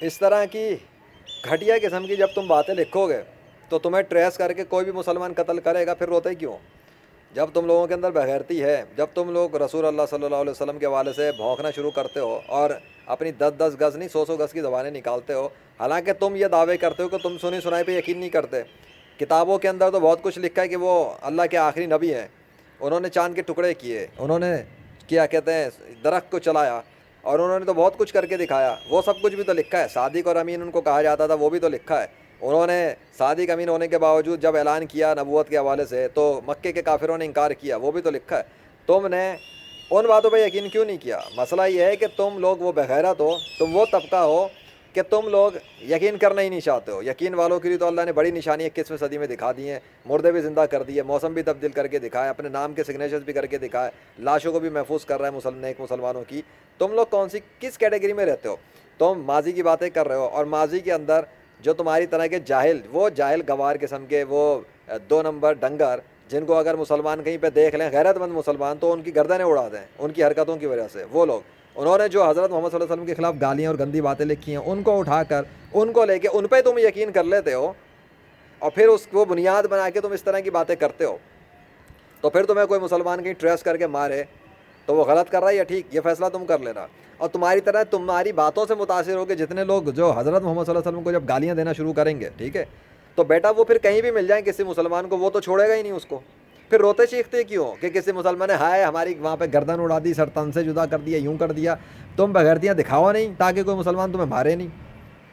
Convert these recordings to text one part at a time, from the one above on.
اس طرح کی گھٹیا قسم کی جب تم باتیں لکھو گے تو تمہیں ٹریس کر کے کوئی بھی مسلمان قتل کرے گا، پھر روتے کیوں؟ جب تم لوگوں کے اندر بغیرتی ہے، جب تم لوگ رسول اللہ صلی اللہ علیہ وسلم کے حوالے سے بھونکنا شروع کرتے ہو اور اپنی 10 10 گز نہیں 100 100 گز کی زبانیں نکالتے ہو، حالانکہ تم یہ دعوے کرتے ہو کہ تم سنی سنائی پہ یقین نہیں کرتے، کتابوں کے اندر تو بہت کچھ لکھا ہے کہ وہ اللہ کے آخری نبی ہیں، انہوں نے چاند کے ٹکڑے کیے، انہوں نے کیا کہتے ہیں درخت کو چلایا، اور انہوں نے تو بہت کچھ کر کے دکھایا، وہ سب کچھ بھی تو لکھا ہے۔ صادق اور امین ان کو کہا جاتا تھا، وہ بھی تو لکھا ہے۔ انہوں نے صادق امین ہونے کے باوجود جب اعلان کیا نبوت کے حوالے سے تو مکے کے کافروں نے انکار کیا، وہ بھی تو لکھا ہے۔ تم نے ان باتوں پہ یقین کیوں نہیں کیا؟ مسئلہ یہ ہے کہ تم لوگ وہ بغیرت ہو، تم وہ طبقہ ہو کہ تم لوگ یقین کرنا ہی نہیں چاہتے ہو۔ یقین والوں کے لیے تو اللہ نے بڑی نشانی 21ویں صدی میں دکھا دی ہیں، مردے بھی زندہ کر دیے، موسم بھی تبدیل کر کے دکھائے، اپنے نام کے سگنیچرز بھی کر کے دکھائے، لاشوں کو بھی محفوظ کر رہا ہے نیک مسلمانوں کی۔ تم لوگ کس کیٹیگری میں رہتے ہو؟ تم ماضی کی باتیں کر رہے ہو، اور ماضی کے اندر جو تمہاری طرح کے جاہل، وہ جاہل گوار قسم کے، وہ 2 نمبر ڈنگر، جن کو اگر مسلمان کہیں پہ دیکھ لیں غیرت مند مسلمان تو ان کی گردنیں اڑا دیں ان کی حرکتوں کی وجہ سے، وہ لوگ انہوں نے جو حضرت محمد صلی اللہ علیہ وسلم کے خلاف گالیاں اور گندی باتیں لکھی ہیں ان کو اٹھا کر ان کو لے کے ان پہ تم یقین کر لیتے ہو، اور پھر وہ بنیاد بنا کے تم اس طرح کی باتیں کرتے ہو، تو پھر تمہیں کوئی مسلمان کہیں ٹریس کر کے مارے تو وہ غلط کر رہا ہے یا ٹھیک، یہ فیصلہ تم کر لینا۔ اور تمہاری طرح تمہاری باتوں سے متاثر ہو کے جتنے لوگ جو حضرت محمد صلی اللہ علیہ وسلم کو جب گالیاں دینا شروع کریں گے، ٹھیک ہے، تو بیٹا وہ پھر کہیں بھی مل جائیں کسی مسلمان کو، وہ تو چھوڑے گا ہی نہیں اس کو، پھر روتے چیختے کیوں کہ کسی مسلمان نے ہائے ہماری وہاں پہ گردن اڑا دی، سر تن سے جدا کر دیا، یوں کر دیا۔ تم بغیرتیاں دکھاؤ نہیں تاکہ کوئی مسلمان تمہیں مارے نہیں۔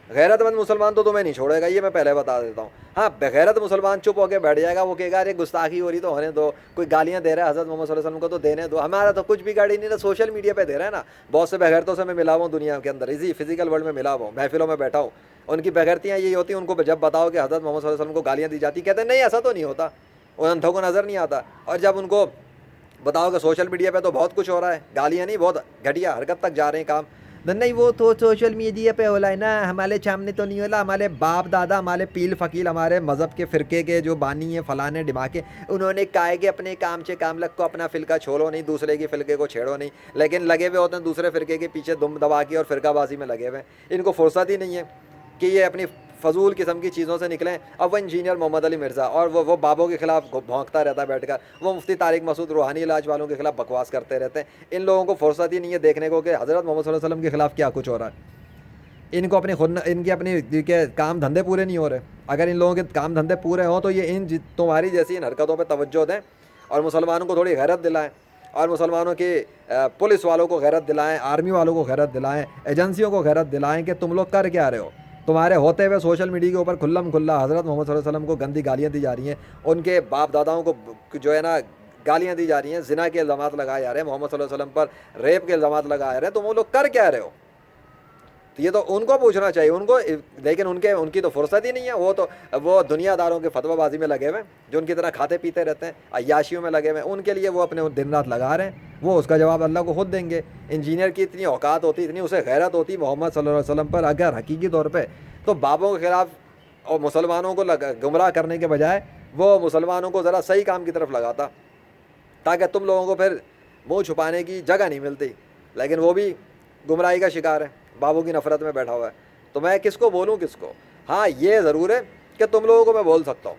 غیرت مند مسلمان تو تمہیں نہیں چھوڑے گا، یہ میں پہلے بتا دیتا ہوں۔ ہاں، بغیرت مسلمان چپ ہو کے بیٹھ جائے گا، وہ کہے گا ارے گستاخی ہو رہی تو ہونے دو، کوئی گالیاں دے رہا ہے حضرت محمد صلی اللہ علیہ وسلم کو تو دینے دو، ہمارا تو کچھ بھی گاڑی نہیں، سوشل میڈیا پہ دے رہا ہے نا۔ بہت سے بغیرتوں سے میں ملا ہوا ہوں دنیا کے اندر، اسی فزیکل ورلڈ میں ملا ہوا ہوں، محفلوں میں بیٹھا ہوں، ان کی بغیرتیاں یہی ہوتی ہیں، ان کو جب بتاؤ کہ حضرت محمد صلی اللہ علیہ وسلم کو گالیاں دی جاتی، کہتے ہیں نہیں ایسا تو نہیں ہوتا، ان اندھوں کو نظر نہیں آتا۔ اور جب ان کو بتاؤ کہ سوشل میڈیا پہ تو بہت کچھ ہو رہا ہے، گالیاں نہیں، بہت گھٹیا حرکت تک جا رہے ہیں کام، نہیں وہ تو سوشل میڈیا پہ ہو رہا ہے نا، ہمارے سامنے تو نہیں ہو رہا، ہمارے باپ دادا، ہمارے پیل فقیل، ہمارے مذہب کے فرقے کے جو بانی ہیں فلانے ڈماکے، انہوں نے کہا ہے کہ اپنے کام سے کام رکھو، اپنا فرقہ چھوڑو نہیں، دوسرے کی فرقے کو چھیڑو نہیں، لیکن لگے ہوئے ہوتے ہیں دوسرے فرقے کے پیچھے دم دبا کے اور فرقہ بازی میں لگے ہوئے ہیں، ان کو فرصت ہی نہیں ہے کہ یہ اپنی فضول قسم کی چیزوں سے نکلیں۔ اب وہ انجینئر محمد علی مرزا اور وہ بابوں کے خلاف بھونکتا رہتا ہے بیٹھ کر، وہ مفتی طارق مسعود روحانی علاج والوں کے خلاف بکواس کرتے رہتے ہیں، ان لوگوں کو فرصت ہی نہیں ہے دیکھنے کو کہ حضرت محمد صلی اللہ علیہ وسلم کے خلاف کیا کچھ ہو رہا ہے۔ ان کو اپنی کے کام دھندے پورے نہیں ہو رہے، اگر ان لوگوں کے کام دھندے پورے ہوں تو یہ تمہاری جیسی ان حرکتوں پہ توجہ دیں اور مسلمانوں کو تھوڑی غیرت دلائیں، اور مسلمانوں کی پولیس والوں کو غیرت دلائیں، آرمی والوں کو غیرت دلائیں، ایجنسیوں کو غیرت دلائیں کہ تم لوگ کر کیا رہے ہو۔ تمہارے ہوتے ہوئے سوشل میڈیا کے اوپر کھلم کھلا حضرت محمد صلی اللہ علیہ وسلم کو گندی گالیاں دی جا رہی ہیں، ان کے باپ داداؤں کو جو ہے نا گالیاں دی جا رہی ہیں، زنا کے الزامات لگائے جا رہے ہیں، محمد صلی اللہ علیہ وسلم پر ریپ کے الزامات لگائے جا رہے ہیں، تم وہ لوگ کر کیا رہے ہو؟ تو یہ تو ان کو پوچھنا چاہیے ان کو، لیکن ان کی تو فرصت ہی نہیں ہے، وہ دنیا داروں کے فتویٰ بازی میں لگے ہوئے ہیں، جو ان کی طرح کھاتے پیتے رہتے ہیں، عیاشیوں میں لگے ہوئے ہیں، ان کے لیے وہ اپنے دن رات لگا رہے ہیں، وہ اس کا جواب اللہ کو خود دیں گے۔ انجینئر کی اتنی اوقات ہوتی، اتنی اسے غیرت ہوتی محمد صلی اللہ علیہ وسلم پر اگر حقیقی طور پہ، تو بابوں کے خلاف اور مسلمانوں کو گمراہ کرنے کے بجائے وہ مسلمانوں کو ذرا صحیح کام کی طرف لگاتا، تاکہ تم لوگوں کو پھر منہ چھپانے کی جگہ نہیں ملتی، لیکن وہ بھی گمراہی کا شکار ہے، بابوں کی نفرت میں بیٹھا ہوا ہے۔ تو میں کس کو بولوں کس کو؟ ہاں یہ ضرور ہے کہ تم لوگوں کو میں بول سکتا ہوں،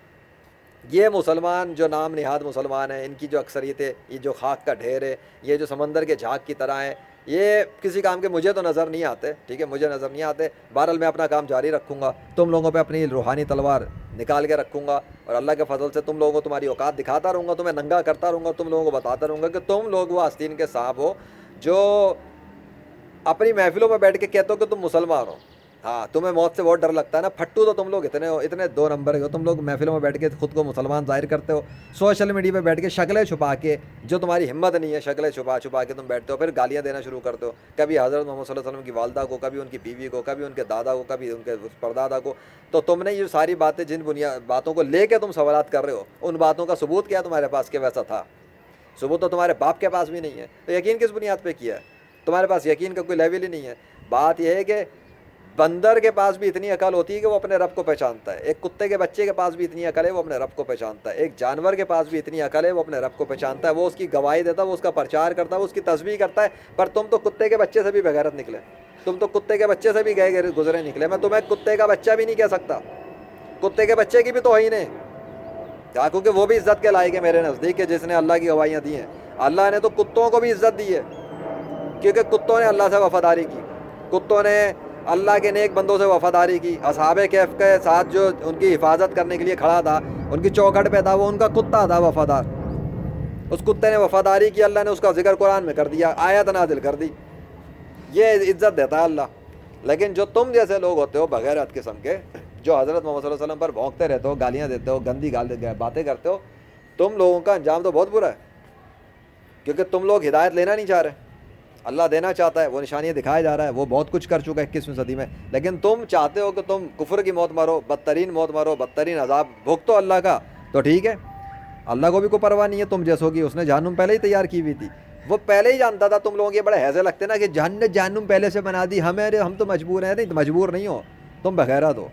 یہ مسلمان جو نام نہاد مسلمان ہیں، ان کی جو اکثریت ہے، یہ جو خاک کا ڈھیر ہے، یہ جو سمندر کے جھاگ کی طرح ہیں، یہ کسی کام کے مجھے تو نظر نہیں آتے، ٹھیک ہے، مجھے نظر نہیں آتے۔ بہرحال میں اپنا کام جاری رکھوں گا، تم لوگوں پہ اپنی روحانی تلوار نکال کے رکھوں گا، اور اللہ کے فضل سے تم لوگوں کو تمہاری اوقات دکھاتا رہوں گا، تمہیں ننگا کرتا رہوں گا، تم لوگوں کو بتاتا رہوں گا کہ تم لوگ وہ آستین کے صاحب ہو جو اپنی محفلوں میں بیٹھ کے کہتے ہو کہ تم مسلمان ہو۔ ہاں، تمہیں موت سے بہت ڈر لگتا ہے نا، پھٹو تو تم لوگ اتنے 2 نمبر ہو، تم لوگ محفلوں میں بیٹھ کے خود کو مسلمان ظاہر کرتے ہو، سوشل میڈیا پہ بیٹھ کے شکلیں چھپا کے، جو تمہاری ہمت نہیں ہے، شکلیں چھپا چھپا کے تم بیٹھتے ہو، پھر گالیاں دینا شروع کرتے ہو، کبھی حضرت محمد صلی اللہ علیہ وسلم کی والدہ کو، کبھی ان کی بیوی کو، کبھی ان کے دادا کو، کبھی ان کے پردادا کو۔ تو تم نے یہ ساری باتیں جن باتوں کو لے کے تم سوالات کر رہے ہو، ان باتوں کا ثبوت کیا تمہارے پاس کہ ویسا تھا؟ ثبوت تو تمہارے باپ کے پاس بھی نہیں ہے، تو یقین کس بنیاد پہ کیا ہے؟ تمہارے پاس یقین کا کوئی لیول ہی نہیں ہے۔ بات یہ ہے کہ بندر کے پاس بھی اتنی عقل ہوتی ہے کہ وہ اپنے رب کو پہچانتا ہے، ایک کتے کے بچے کے پاس بھی اتنی عقل ہے وہ اپنے رب کو پہچانتا ہے، ایک جانور کے پاس بھی اتنی عقل ہے وہ اپنے رب کو پہچانتا ہے، وہ اس کی گواہی دیتا ہے، وہ اس کا پرچار کرتا ہے، وہ اس کی تسبیح کرتا ہے، پر تم تو کتے کے بچے سے بھی بغیرت نکلے، تم تو کتے کے بچے سے بھی گئے گزرے نکلے. میں تمہیں کتے کا بچہ بھی نہیں کہہ سکتا, کتے کے بچے کی بھی توہین ہے, کیونکہ وہ بھی عزت کے لائق ہے میرے نزدیک, کہ جس نے اللہ کی گواہیاں دی ہیں. اللہ نے تو کتوں کو بھی عزت دی ہے, کیونکہ کتوں نے اللہ سے وفاداری کی, کتوں نے اللہ کے نیک بندوں سے وفاداری کی. اصحاب کہف کے ساتھ جو ان کی حفاظت کرنے کے لیے کھڑا تھا, ان کی چوکھٹ پہ تھا, وہ ان کا کتا تھا وفادار. اس کتے نے وفاداری کی, اللہ نے اس کا ذکر قرآن میں کر دیا, آیت نازل کر دی. یہ عزت دیتا ہے اللہ. لیکن جو تم جیسے لوگ ہوتے ہو بغیرت قسم کے, جو حضرت محمد صلی اللہ علیہ وسلم پر بھونکتے رہتے ہو, گالیاں دیتے ہو, گندی باتیں کرتے ہو, تم لوگوں کا انجام تو بہت برا ہے, کیونکہ تم لوگ ہدایت لینا نہیں چاہ رہے. اللہ دینا چاہتا ہے, وہ نشانیاں دکھایا جا رہا ہے, وہ بہت کچھ کر چکا ہے 21ویں صدی میں. لیکن تم چاہتے ہو کہ تم کفر کی موت مرو, بدترین موت مرو, بدترین عذاب بھگتو اللہ کا. تو ٹھیک ہے, اللہ کو بھی کوئی پرواہ نہیں ہے تم جیسوں کی, اس نے جہنم پہلے ہی تیار کی ہوئی تھی. وہ پہلے ہی جانتا تھا تم لوگوں کے بڑے حیضے لگتے نا کہ جہنم پہلے سے بنا دی, ہم تو مجبور ہیں. نہیں, مجبور نہیں ہو, تم بغیرت ہو.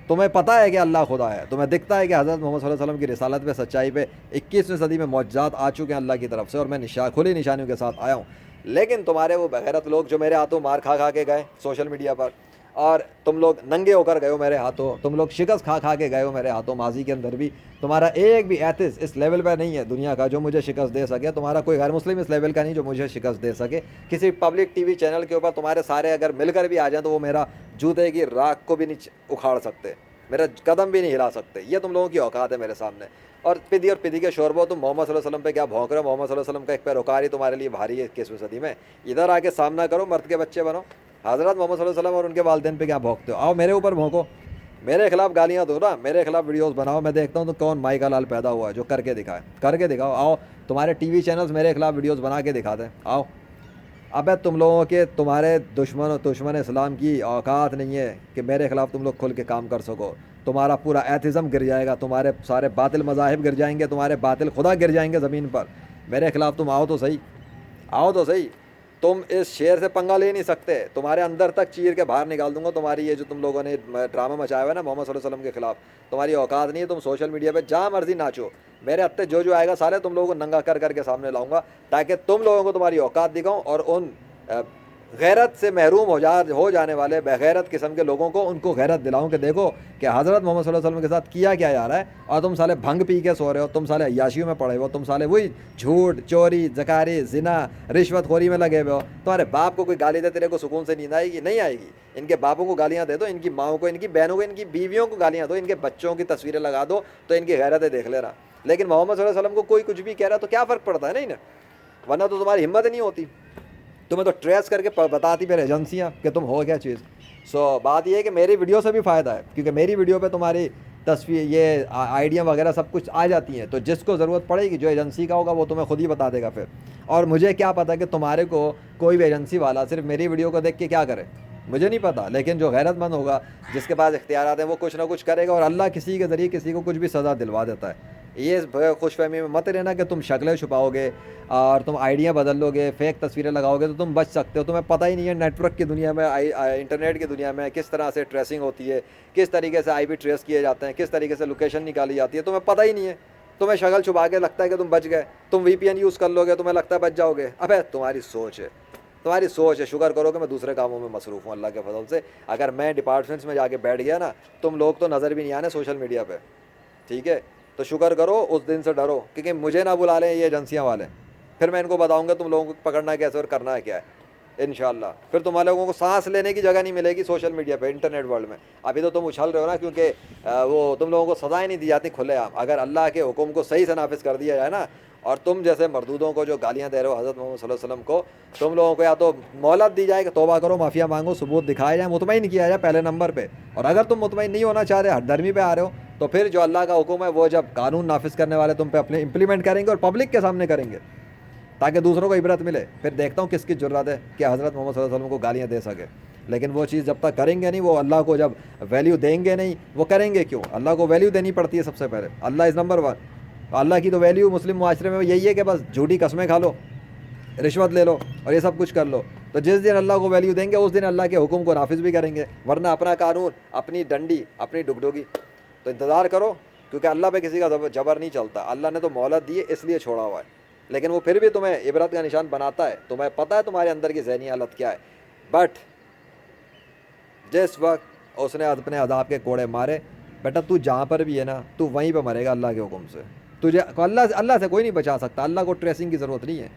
تمہیں پتہ ہے کہ اللہ خدا ہے, تمہیں دکھتا ہے کہ حضرت محمد صلی اللہ علیہ وسلم کی رسالت پہ, سچائی پہ 21ویں صدی میں معجزات آ چکے ہیں اللہ کی طرف سے, اور میں کھلی نشانیوں کے ساتھ آیا ہوں. لیکن تمہارے وہ بغیرت لوگ جو میرے ہاتھوں مار کھا کے گئے سوشل میڈیا پر, اور تم لوگ ننگے ہو کر گئے ہو میرے ہاتھوں, تم لوگ شکست کھا کے گئے ہو میرے ہاتھوں ماضی کے اندر بھی. تمہارا ایک بھی ایتھس اس لیول پہ نہیں ہے دنیا کا جو مجھے شکست دے سکے. تمہارا کوئی غیر مسلم اس لیول کا نہیں جو مجھے شکست دے سکے. کسی پبلک ٹی وی چینل کے اوپر تمہارے سارے اگر مل کر بھی آ جائیں تو وہ میرا جوتے کی راکھ کو بھی نہیں اکھاڑ سکتے, میرا قدم بھی نہیں ہلا سکتے. یہ تم لوگوں کی اوقات ہے میرے سامنے. اور پدی کے شوربو, تم محمد صلی اللہ علیہ وسلم پہ کیا بھونک رہے ہو؟ محمد صلی اللہ علیہ وسلم کا ایک پیروکار ہی تمہارے لیے بھاری ہے 21ویں صدی میں. ادھر آ کے سامنا کرو, مرد کے بچے بنو. حضرت محمد صلی اللہ علیہ وسلم اور ان کے والدین پہ کیا بھونکتے ہو؟ آؤ میرے اوپر بھونکو, میرے خلاف گالیاں دو نا, میرے خلاف ویڈیوز بناؤ. میں دیکھتا ہوں تو کون مائی کا لال پیدا ہوا ہے جو کر کے دکھاؤ. آؤ تمہارے ٹی وی چینلز میرے خلاف ویڈیوز بنا کے دکھا دیں, آؤ. ابے تم لوگوں کے, تمہارے دشمن اسلام کی اوقات نہیں ہے کہ میرے خلاف تم لوگ کھل کے کام کر سکو. تمہارا پورا ایتھزم گر جائے گا, تمہارے سارے باطل مذاہب گر جائیں گے, تمہارے باطل خدا گر جائیں گے زمین پر. میرے خلاف تم آؤ تو صحیح. تم اس شیر سے پنگا لے نہیں سکتے, تمہارے اندر تک چیر کے باہر نکال دوں گا. تمہاری یہ جو تم لوگوں نے ڈرامہ مچایا ہوا ہے نا محمد صلی اللہ علیہ وسلم کے خلاف, تمہاری اوقات نہیں ہے. تم سوشل میڈیا پہ جہاں مرضی ناچو, میرے ہتھے جو آئے گا سارے تم لوگوں کو ننگا کر کے سامنے لاؤں گا, تاکہ تم لوگوں کو تمہاری اوقات دکھاؤں, اور ان غیرت سے محروم ہو جانے والے بغیرت قسم کے لوگوں کو ان کو غیرت دلاؤں کہ دیکھو کہ حضرت محمد صلی اللہ علیہ وسلم کے ساتھ کیا جا رہا ہے, اور تم سالے بھنگ پی کے سو رہے ہو, تم سالے عیاشیوں میں پڑے ہو, تم سالے وہی جھوٹ, چوری, زکاری, زنا, رشوت خوری میں لگے ہوئے ہو. تمہارے باپ کو کوئی گالی دے, تیرے کو سکون سے نیند آئے گی؟ نہیں آئے گی. ان کے باپوں کو گالیاں دے دو, ان کی ماؤں کو, ان کی بہنوں کو, ان کی بیویوں کو گالیاں دو, ان کے بچوں کی تصویریں لگا دو, تو ان کی غیرتیں دیکھ لینا. لیکن محمد صلی اللہ علیہ وسلم کو کوئی کچھ بھی کہہ رہا تو کیا فرق پڑتا ہے؟ نہیں نا, ورنہ تو تمہاری ہمت نہیں ہوتی. تمہیں تو ٹریس کر کے بتاتی پھر ایجنسیاں کہ تم ہو کیا چیز. بات یہ ہے کہ میری ویڈیو سے بھی فائدہ ہے, کیونکہ میری ویڈیو پہ تمہاری تصویر, یہ آئیڈیا وغیرہ سب کچھ آ جاتی ہیں. تو جس کو ضرورت پڑے گی, جو ایجنسی کا ہوگا, وہ تمہیں خود ہی بتا دے گا پھر. اور مجھے کیا پتا کہ تمہارے کو کوئی بھی ایجنسی والا صرف میری ویڈیو کو دیکھ کے کیا کرے, مجھے نہیں پتا. لیکن جو غیرت مند ہوگا, جس کے پاس اختیارات ہیں, وہ کچھ نہ کچھ کرے گا, اور اللہ کسی کے ذریعے کسی کو کچھ بھی سزا دلوا دیتا ہے. یہ خوش فہمی میں مت رہنا کہ تم شکلیں چھپاؤ گے اور تم آئیڈیاں بدل لو گے, فیک تصویریں لگاؤ گے تو تم بچ سکتے ہو. تمہیں پتہ ہی نہیں ہے نیٹ ورک کی دنیا میں, انٹرنیٹ کی دنیا میں کس طرح سے ٹریسنگ ہوتی ہے, کس طریقے سے IP ٹریس کیے جاتے ہیں, کس طریقے سے لوکیشن نکالی جاتی ہے. تمہیں پتہ ہی نہیں ہے. تمہیں شکل چھپا کے لگتا ہے کہ تم بچ گئے, تم VPN یوز کر لو گے, تمہیں لگتا ہے بچ جاؤ گے. ابے تمہاری سوچ ہے. شکر کرو کہ میں دوسرے کاموں میں مصروف ہوں اللہ کے فضل سے. اگر میں ڈپارٹمنٹس میں جا کے بیٹھ گیا نا, تم لوگ تو نظر بھی نہیں آنے سوشل میڈیا پہ, ٹھیک ہے. تو شکر کرو, اس دن سے ڈرو, کیونکہ مجھے نہ بلا لیں یہ ایجنسیاں والے. پھر میں ان کو بتاؤں گا تم لوگوں کو پکڑنا کیسے اور کرنا ہے کیا ہے انشاءاللہ. پھر تمہارے لوگوں کو سانس لینے کی جگہ نہیں ملے گی سوشل میڈیا پہ, انٹرنیٹ ورلڈ میں. ابھی تو تم اچھل رہے ہو نا, کیونکہ وہ تم لوگوں کو سزائیں نہیں دی جاتی کھلے عام. اگر اللہ کے حکم کو صحیح سے نافذ کر دیا جائے نا, اور تم جیسے مردودوں کو جو گالیاں دے رہے ہو حضرت محمد صلی اللہ علیہ وسلم کو, تم لوگوں کو یا تو مہلت دی جائے کہ توبہ کرو, معافیا مانگو, ثبوت دکھایا جائے, مطمئن کیا جائے پہلے نمبر پہ. اور اگر تم مطمئن نہیں ہونا چاہ رہے, ہٹ دھرمی پہ آ رہے ہو, تو پھر جو اللہ کا حکم ہے وہ جب قانون نافذ کرنے والے تم پہ اپنے امپلیمنٹ کریں گے, اور پبلک کے سامنے کریں گے, تاکہ دوسروں کو عبرت ملے. پھر دیکھتا ہوں کس کی جرات ہے کہ حضرت محمد صلی اللہ علیہ وسلم کو گالیاں دے سکے. لیکن وہ چیز جب تک کریں گے نہیں, وہ اللہ کو جب ویلیو دیں گے نہیں, وہ کریں گے کیوں؟ اللہ کو ویلیو دینی پڑتی ہے سب سے پہلے. اللہ از نمبر 1. اللہ کی تو ویلیو مسلم معاشرے میں یہی ہے کہ بس جھوٹی قسمیں کھا لو, رشوت لے لو, اور یہ سب کچھ کر لو. تو جس دن اللہ کو ویلیو دیں گے, اس دن اللہ کے حکم کو نافذ بھی کریں گے. ورنہ اپنا قانون, اپنی ڈنڈی, اپنی ڈگڈوگی. تو انتظار کرو, کیونکہ اللہ پہ کسی کا جبر نہیں چلتا. اللہ نے تو مہلت دی ہے, اس لیے چھوڑا ہوا ہے. لیکن وہ پھر بھی تمہیں عبرت کا نشان بناتا ہے. تمہیں پتہ ہے تمہارے اندر کی ذہنی حالت کیا ہے. بٹ جس وقت اس نے اپنے عذاب کے کوڑے مارے، بیٹا تو جہاں پر بھی ہے نا تو وہیں پہ مرے گا اللہ کے حکم سے. تجھے اللہ سے کوئی نہیں بچا سکتا. اللہ کو ٹریسنگ کی ضرورت نہیں ہے.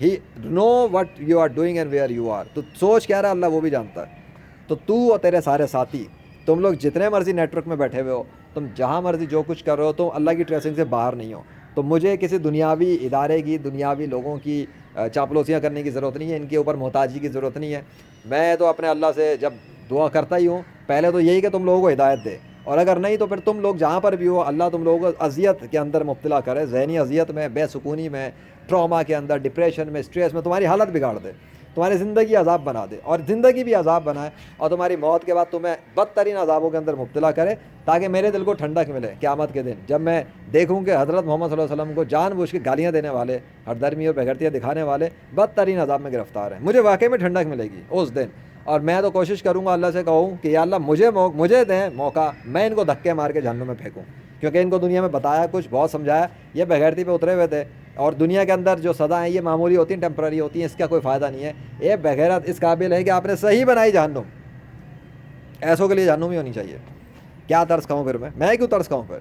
He know what you are doing and where you are. تو سوچ کیا رہا اللہ وہ بھی جانتا ہے. تو تو اور تیرے سارے ساتھی، تم لوگ جتنے مرضی نیٹ ورک میں بیٹھے ہوئے ہو، تم جہاں مرضی جو کچھ کر رہے ہو، تم اللہ کی ٹریسنگ سے باہر نہیں ہو. تو مجھے کسی دنیاوی ادارے کی، دنیاوی لوگوں کی چاپلوسیاں کرنے کی ضرورت نہیں ہے. ان کے اوپر محتاجی کی ضرورت نہیں ہے. میں تو اپنے اللہ سے جب دعا کرتا ہی ہوں پہلے تو یہی کہ تم لوگوں کو ہدایت دے، اور اگر نہیں تو پھر تم لوگ جہاں پر بھی ہو اللہ تم لوگوں کو اذیت کے اندر مبتلا کرے، ذہنی اذیت میں، بے سکونی میں، ٹراما کے اندر، ڈپریشن میں، اسٹریس میں، تمہاری حالت بگاڑ دے، تمہاری زندگی عذاب بنا دے، اور زندگی بھی عذاب بنائے، اور تمہاری موت کے بعد تمہیں بدترین عذابوں کے اندر مبتلا کرے، تاکہ میرے دل کو ٹھنڈک ملے قیامت کے دن جب میں دیکھوں کہ حضرت محمد صلی اللہ علیہ وسلم کو جان بوجھ کے گالیاں دینے والے، ہر درمی اور بےغیرتیاں دکھانے والے بدترین عذاب میں گرفتار ہیں. مجھے واقعی میں ٹھنڈک ملے گی اس دن. اور میں تو کوشش کروں گا اللہ سے کہوں کہ یا اللہ مجھے دیں موقع، میں ان کو دھکے مار کے جہنم میں پھینکوں، کیونکہ ان کو دنیا میں بتایا کچھ، بہت سمجھایا، یہ بےغیرتی پہ اترے ہوئے تھے. اور دنیا کے اندر جو سزائیں یہ معمولی ہوتی ہیں، ٹیمپرری ہوتی ہیں، اس کا کوئی فائدہ نہیں ہے. یہ بغیرت اس قابل ہے کہ آپ نے صحیح بنائی جہنم، ایسوں کے لیے جہنم ہی ہونی چاہیے. کیا ترس کھاؤں پھر میں کیوں ترس کھاؤں پھر؟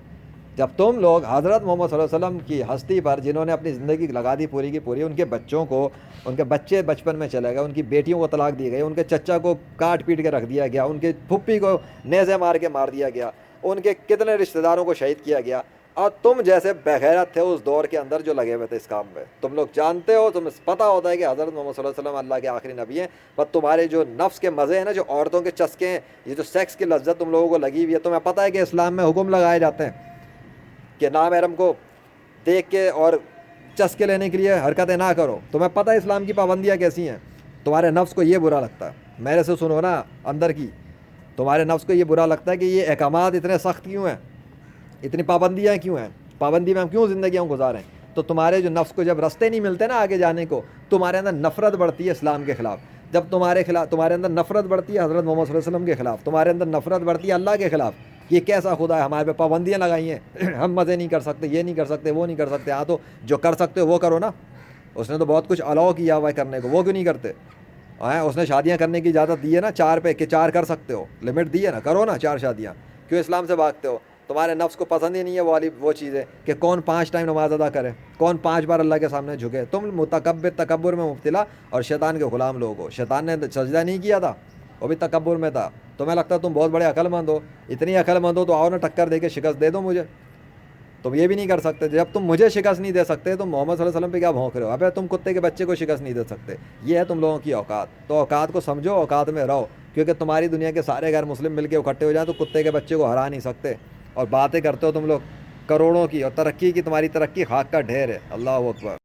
جب تم لوگ حضرت محمد صلی اللہ علیہ وسلم کی ہستی پر، جنہوں نے اپنی زندگی لگا دی پوری کی پوری، ان کے بچوں کو، ان کے بچے بچپن میں چلے گئے، ان کی بیٹیوں کو طلاق دی گئی، ان کے چچا کو کاٹ پیٹ کے رکھ دیا گیا، ان کے پھپھی کو نیزے مار کے مار دیا گیا، ان کے کتنے رشتہ داروں کو شہید کیا گیا، اور تم جیسے بغیرت تھے اس دور کے اندر جو لگے ہوئے تھے اس کام میں. تم لوگ جانتے ہو، تمہیں پتہ ہوتا ہے کہ حضرت محمد صلی اللہ علیہ وسلم اللہ کے آخری نبی ہیں، بس تمہارے جو نفس کے مزے ہیں نا، جو عورتوں کے چسکے ہیں، یہ جو سیکس کی لذت تم لوگوں کو لگی ہوئی ہے، تمہیں پتہ ہے کہ اسلام میں حکم لگائے جاتے ہیں کہ نامحرم کو دیکھ کے اور چسکے لینے کے لیے حرکتیں نہ کرو. تمہیں پتہ ہے اسلام کی پابندیاں کیسی ہیں. تمہارے نفس کو یہ برا لگتا ہے، میرے سے سنو نا اندر کی، تمہارے نفس کو یہ برا لگتا ہے کہ یہ احکامات اتنے سخت کیوں ہیں، اتنی پابندیاں کیوں ہیں، پابندی میں ہم کیوں زندگیاں گزاریں. تو تمہارے جو نفس کو جب راستے نہیں ملتے نا آگے جانے کو، تمہارے اندر نفرت بڑھتی ہے اسلام کے خلاف. جب تمہارے اندر نفرت بڑھتی ہے حضرت محمد صلی اللہ علیہ وسلم کے خلاف، تمہارے اندر نفرت بڑھتی ہے اللہ کے خلاف. یہ کیسا خدا ہے ہمارے پہ پابندیاں لگائی ہیں، ہم مزے نہیں کر سکتے، یہ نہیں کر سکتے، وہ نہیں کر سکتے. ہاں تو جو کر سکتے ہو وہ کرو نا. اس نے تو بہت کچھ الاؤ کیا ہوا ہے کرنے کو، وہ کیوں نہیں کرتے؟ اس نے شادیاں کرنے کی اجازت دی ہے نا 4 پہ، کہ 4 کر سکتے ہو، لمٹ دی ہے نا، کرو نا 4 شادیاں. کیوں اسلام سے بھاگتے ہو؟ تمہارے نفس کو پسند ہی نہیں ہے وہ چیزیں کہ کون 5 ٹائم نماز ادا کرے، کون 5 بار اللہ کے سامنے جھکے. تم تکبر میں مبتلا اور شیطان کے غلام لوگ ہو. شیطان نے سجدہ نہیں کیا تھا، وہ بھی تکبر میں تھا. تمہیں لگتا تم بہت بڑے عقل مند ہو، اتنی عقل مند ہو تو آؤ نا ٹکر دے کے شکست دے دو مجھے. تم یہ بھی نہیں کر سکتے. جب تم مجھے شکست نہیں دے سکتے تو محمد صلی اللہ علیہ وسلم پہ کیا بھونک رہے ہو؟ ابے تم کتے کے بچے کو شکست نہیں دے سکتے. یہ ہے تم لوگوں کی اوقات. تو اوقات کو سمجھو، اوقات میں رہو، کیونکہ تمہاری دنیا کے سارے غیر مسلم مل کے اکٹھے ہو جائیں تو کتے کے بچے کو ہرا نہیں سکتے. اور باتیں کرتے ہو تم لوگ کروڑوں کی، اور ترقی کی، تمہاری ترقی خاک کا ڈھیر ہے. اللہ اکبر.